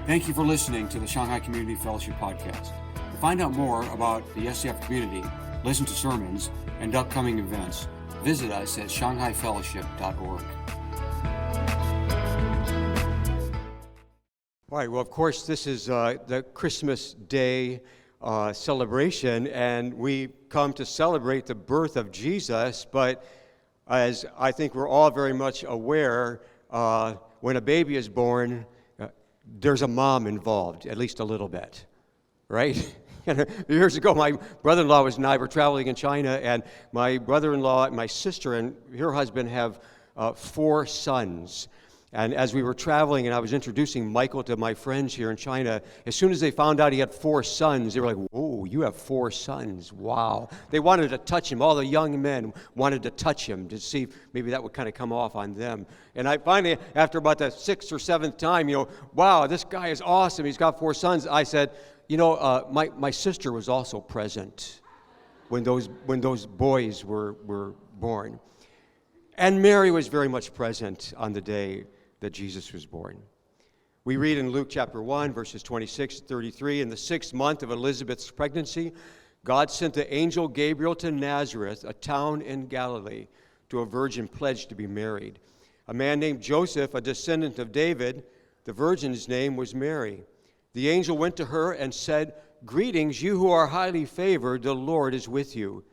Thank you for listening to the Shanghai Community Fellowship Podcast. To find out more about the SCF community, listen to sermons, and upcoming events, visit us at shanghaifellowship.org. All right, well, of course, this is the Christmas Day celebration, and we come to celebrate the birth of Jesus, but as I think we're all very much aware, when a baby is born, there's a mom involved, at least a little bit, right? Years ago, my brother-in-law and I were traveling in China, and my brother-in-law and my sister and her husband have 4 sons. And as we were traveling and I was introducing Michael to my friends here in China, as soon as they found out he had 4 sons, they were like, whoa, you have 4 sons, wow. They wanted to touch him. All the young men wanted to touch him to see if maybe that would kind of come off on them. And I finally, after about the 6th or 7th time, wow, this guy is awesome. He's got 4 sons. I said, my sister was also present when those boys were born. And Mary was very much present on the day that Jesus was born. We read in Luke chapter 1, verses 26 to 33, in the 6th month of Elizabeth's pregnancy, God sent the angel Gabriel to Nazareth, a town in Galilee, to a virgin pledged to be married. A man named Joseph, a descendant of David, the virgin's name was Mary. The angel went to her and said, "Greetings, you who are highly favored, the Lord is with you."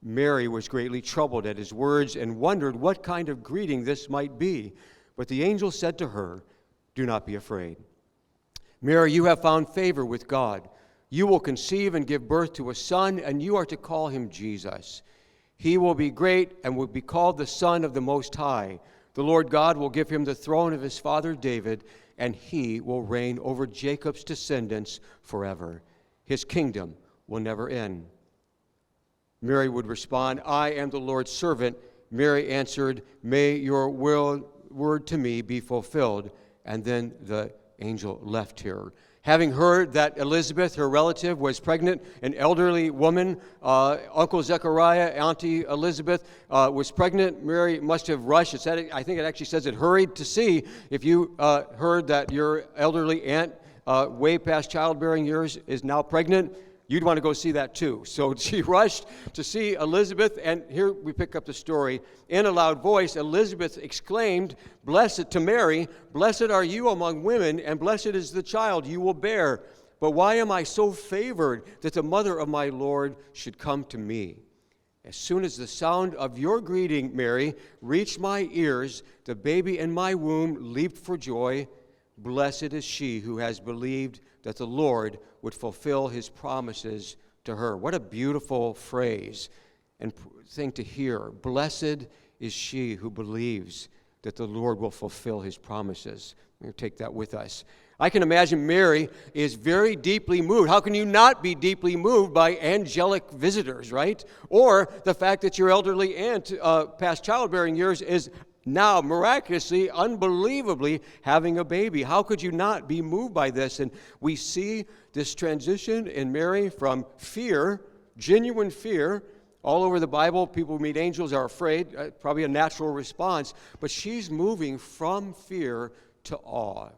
Mary was greatly troubled at his words and wondered what kind of greeting this might be. But the angel said to her, "Do not be afraid. Mary, you have found favor with God. You will conceive and give birth to a son, and you are to call him Jesus. He will be great and will be called the Son of the Most High. The Lord God will give him the throne of his father David, and he will reign over Jacob's descendants forever. His kingdom will never end." Mary would respond, "I am the Lord's servant." Mary answered, "May your word to me be fulfilled." And then the angel left her. Having heard that Elizabeth, her relative, was pregnant, an elderly woman, Uncle Zechariah, Auntie Elizabeth, was pregnant, Mary must have rushed. I think it actually says it hurried to see if you heard that your elderly aunt, way past childbearing years, is now pregnant. You'd want to go see that too. So she rushed to see Elizabeth, and here we pick up the story. In a loud voice, Elizabeth exclaimed, "Blessed to Mary, blessed are you among women, and blessed is the child you will bear. But why am I so favored that the mother of my Lord should come to me? As soon as the sound of your greeting, Mary, reached my ears, the baby in my womb leaped for joy. Blessed is she who has believed that the Lord would fulfill his promises to her." What a beautiful phrase and thing to hear. Blessed is she who believes that the Lord will fulfill his promises. We're going to take that with us. I can imagine Mary is very deeply moved. How can you not be deeply moved by angelic visitors, right? Or the fact that your elderly aunt, past childbearing years, is now miraculously, unbelievably having a baby. How could you not be moved by this? And we see this transition in Mary from fear, genuine fear. All over the Bible, people who meet angels are afraid, probably a natural response. But she's moving from fear to awe,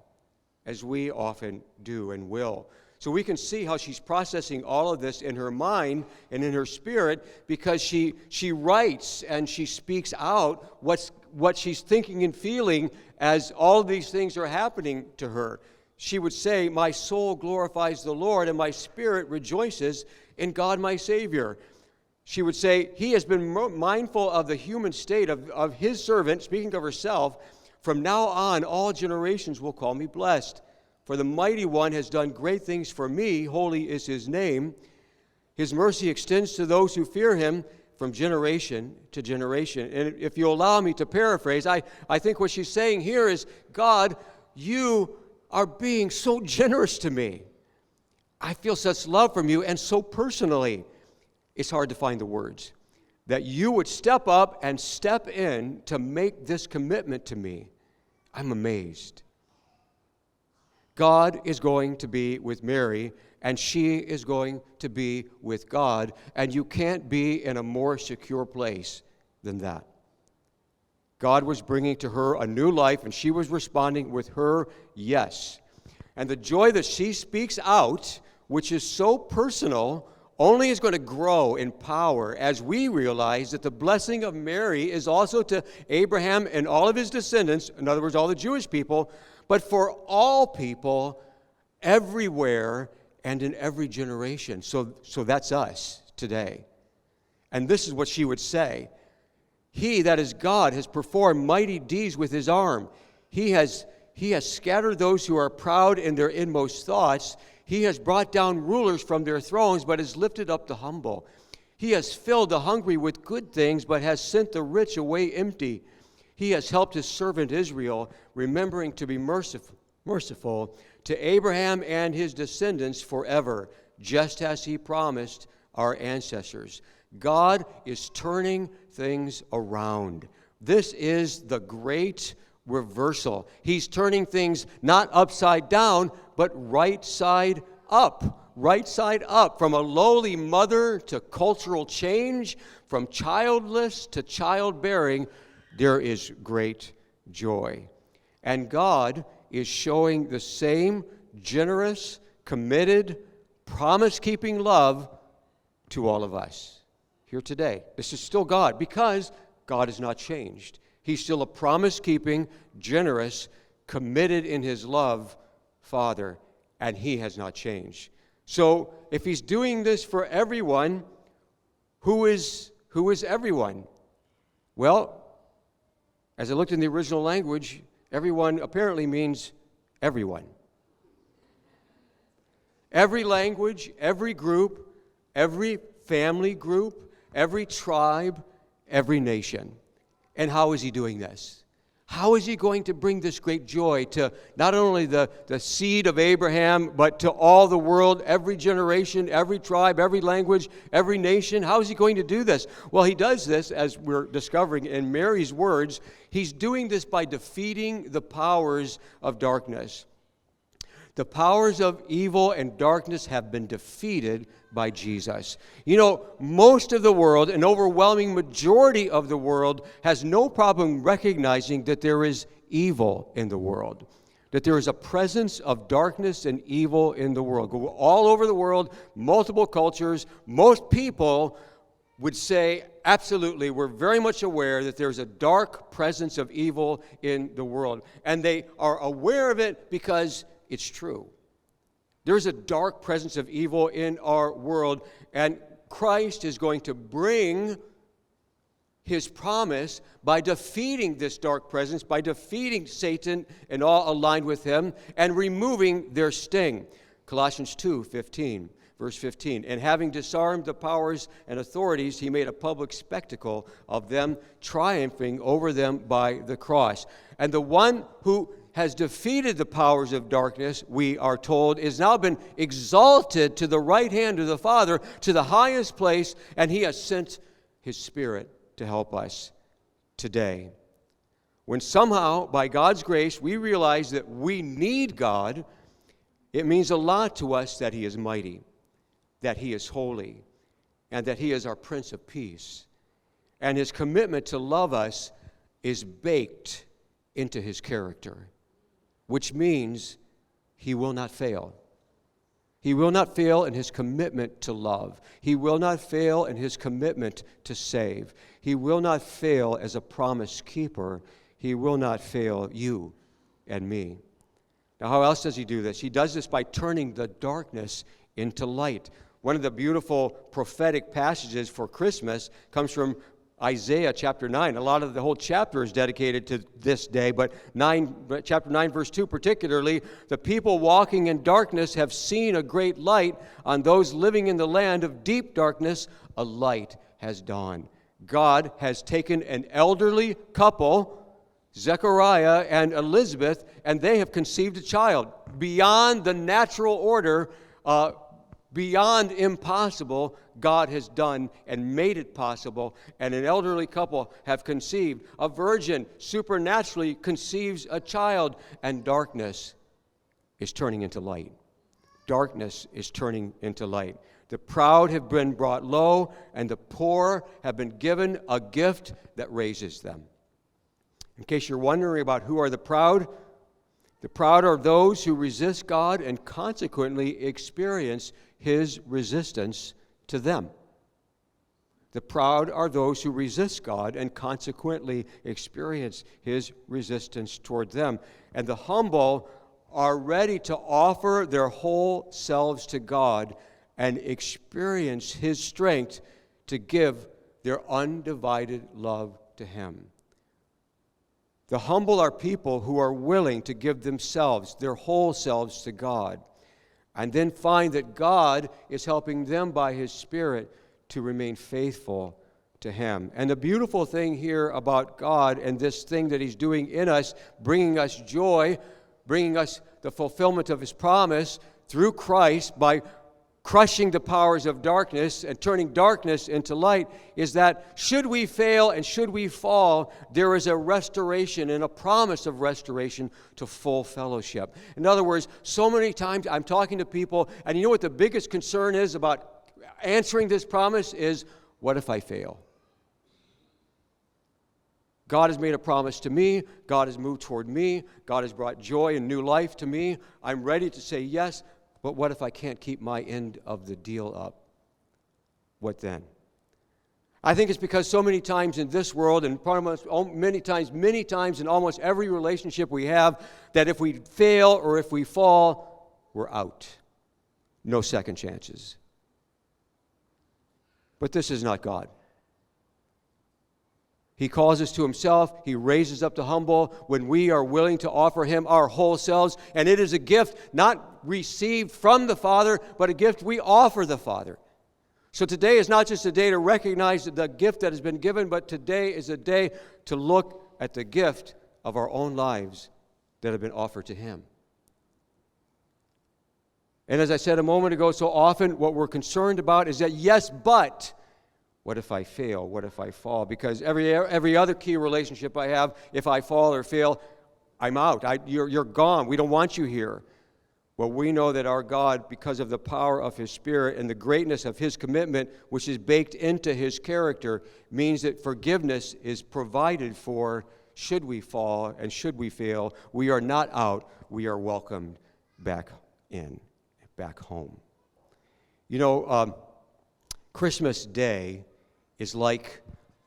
as we often do and will. So we can see how she's processing all of this in her mind and in her spirit, because she writes and she speaks out what she's thinking and feeling as all these things are happening to her. She would say, "My soul glorifies the Lord, and my spirit rejoices in God my Savior." She would say, "He has been mindful of the human state of his servant," speaking of herself. "From now on, all generations will call me blessed. For the Mighty One has done great things for me. Holy is his name. His mercy extends to those who fear him from generation to generation." And if you allow me to paraphrase, I think what she's saying here is, God, you are being so generous to me. I feel such love from you, and so personally. It's hard to find the words. That you would step up and step in to make this commitment to me. I'm amazed. God is going to be with Mary, and she is going to be with God, and you can't be in a more secure place than that. God was bringing to her a new life, and she was responding with her yes. And the joy that she speaks out, which is so personal, only is going to grow in power as we realize that the blessing of Mary is also to Abraham and all of his descendants, in other words, all the Jewish people, but for all people everywhere and in every generation. So that's us today. And this is what she would say. He, that is God, has performed mighty deeds with his arm. He has scattered those who are proud in their inmost thoughts. He has brought down rulers from their thrones, but has lifted up the humble. He has filled the hungry with good things, but has sent the rich away empty. He has helped his servant Israel, remembering to be merciful to Abraham and his descendants forever, just as he promised our ancestors. God is turning things around. This is the great reversal. He's turning things not upside down, but right side up. Right side up. From a lowly mother to cultural change, from childless to childbearing, there is great joy. And God is showing the same generous, committed, promise-keeping love to all of us here today. This is still God, because God has not changed. He's still a promise-keeping, generous, committed in his love Father, and he has not changed. So if he's doing this for everyone, who is everyone? Well, as I looked in the original language, everyone apparently means everyone. Every language, every group, every family group, every tribe, every nation. And how is he doing this? How is he going to bring this great joy to not only the seed of Abraham, but to all the world, every generation, every tribe, every language, every nation? How is he going to do this? Well, he does this, as we're discovering in Mary's words, he's doing this by defeating the powers of darkness. The powers of evil and darkness have been defeated by Jesus. You know, most of the world, an overwhelming majority of the world, has no problem recognizing that there is evil in the world, that there is a presence of darkness and evil in the world. Go all over the world, multiple cultures, most people would say, absolutely, we're very much aware that there's a dark presence of evil in the world. And they are aware of it because it's true. There's a dark presence of evil in our world, and Christ is going to bring his promise by defeating this dark presence, by defeating Satan and all aligned with him, and removing their sting. Colossians 2:15, verse 15. And having disarmed the powers and authorities, he made a public spectacle of them, triumphing over them by the cross. And the one who has defeated the powers of darkness, we are told, is now been exalted to the right hand of the Father, to the highest place, and he has sent his Spirit to help us today. When somehow, by God's grace, we realize that we need God, it means a lot to us that he is mighty, that he is holy, and that he is our Prince of Peace. And his commitment to love us is baked into his character, which means he will not fail. He will not fail in his commitment to love. He will not fail in his commitment to save. He will not fail as a promise keeper. He will not fail you and me. Now, how else does he do this? He does this by turning the darkness into light. One of the beautiful prophetic passages for Christmas comes from Isaiah chapter 9. A lot of the whole chapter is dedicated to this day, but chapter 9, verse 2 particularly, the people walking in darkness have seen a great light. On those living in the land of deep darkness, a light has dawned. God has taken an elderly couple, Zechariah and Elizabeth, and they have conceived a child beyond the natural order, beyond impossible. God has done and made it possible, and an elderly couple have conceived. A virgin supernaturally conceives a child, and darkness is turning into light. Darkness is turning into light. The proud have been brought low, and the poor have been given a gift that raises them. In case you're wondering about who are the proud, The proud are those who resist God and consequently experience His resistance to them. The proud are those who resist God and consequently experience His resistance toward them. And the humble are ready to offer their whole selves to God and experience His strength to give their undivided love to Him. The humble are people who are willing to give themselves, their whole selves, to God, and then find that God is helping them by His Spirit to remain faithful to Him. And the beautiful thing here about God and this thing that He's doing in us, bringing us joy, bringing us the fulfillment of His promise through Christ by crushing the powers of darkness and turning darkness into light, is that should we fail and should we fall, there is a restoration and a promise of restoration to full fellowship. In other words, so many times I'm talking to people, and you know what the biggest concern is about answering this promise is, what if I fail? God has made a promise to me. God has moved toward me. God has brought joy and new life to me. I'm ready to say yes, but what if I can't keep my end of the deal up? What then? I think it's because so many times in this world, and many times in almost every relationship we have, that if we fail or if we fall, we're out. No second chances. But this is not God. He calls us to Himself. He raises up the humble when we are willing to offer Him our whole selves. And it is a gift not received from the Father, but a gift we offer the Father. So today is not just a day to recognize the gift that has been given, but today is a day to look at the gift of our own lives that have been offered to Him. And as I said a moment ago, so often what we're concerned about is that, yes, but what if I fail? What if I fall? Because every other key relationship I have, if I fall or fail, I'm out. You're gone. We don't want you here. Well, we know that our God, because of the power of His Spirit and the greatness of His commitment, which is baked into His character, means that forgiveness is provided for should we fall and should we fail. We are not out. We are welcomed back in, back home. You know, Christmas Day is like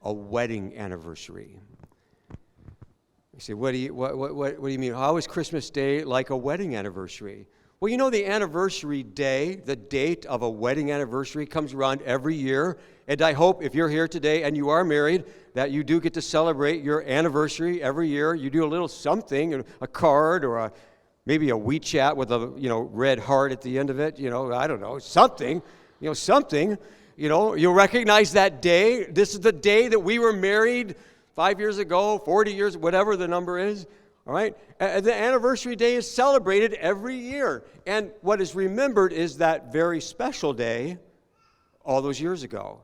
a wedding anniversary. You say, what do you mean? How is Christmas Day like a wedding anniversary? Well, you know, the anniversary day, the date of a wedding anniversary comes around every year. And I hope if you're here today and you are married, that you do get to celebrate your anniversary every year. You do a little something, a card or maybe a WeChat with a red heart at the end of it. I don't know, something. You'll recognize that day. This is the day that we were married 5 years ago, 40 years, whatever the number is. All right? The anniversary day is celebrated every year. And what is remembered is that very special day all those years ago.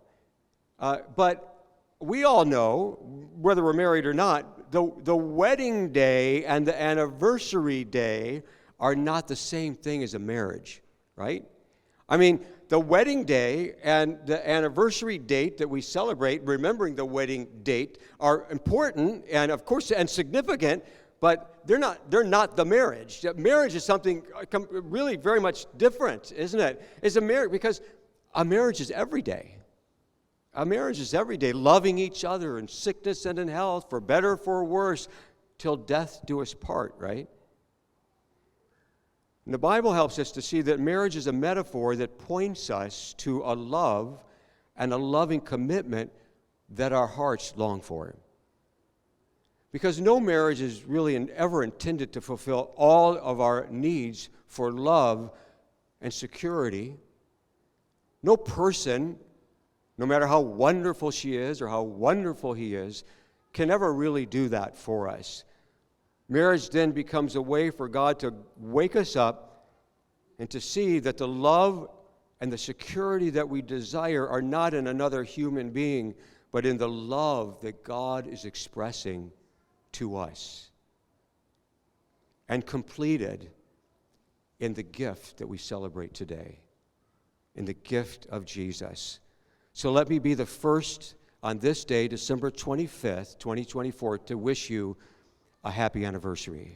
But we all know, whether we're married or not, the wedding day and the anniversary day are not the same thing as a marriage, right? I mean, the wedding day and the anniversary date that we celebrate, remembering the wedding date, are important and, of course, and significant, but they're not the marriage. Marriage is something really very much different, isn't it? It's a marriage because a marriage is every day. A marriage is every day, loving each other in sickness and in health, for better, for worse, till death do us part, right? And the Bible helps us to see that marriage is a metaphor that points us to a love and a loving commitment that our hearts long for. Because no marriage is really ever intended to fulfill all of our needs for love and security. No person, no matter how wonderful she is or how wonderful he is, can ever really do that for us. Marriage then becomes a way for God to wake us up and to see that the love and the security that we desire are not in another human being, but in the love that God is expressing to us, and completed in the gift that we celebrate today, in the gift of Jesus. So let me be the first on this day, December 25th, 2024, to wish you a happy anniversary.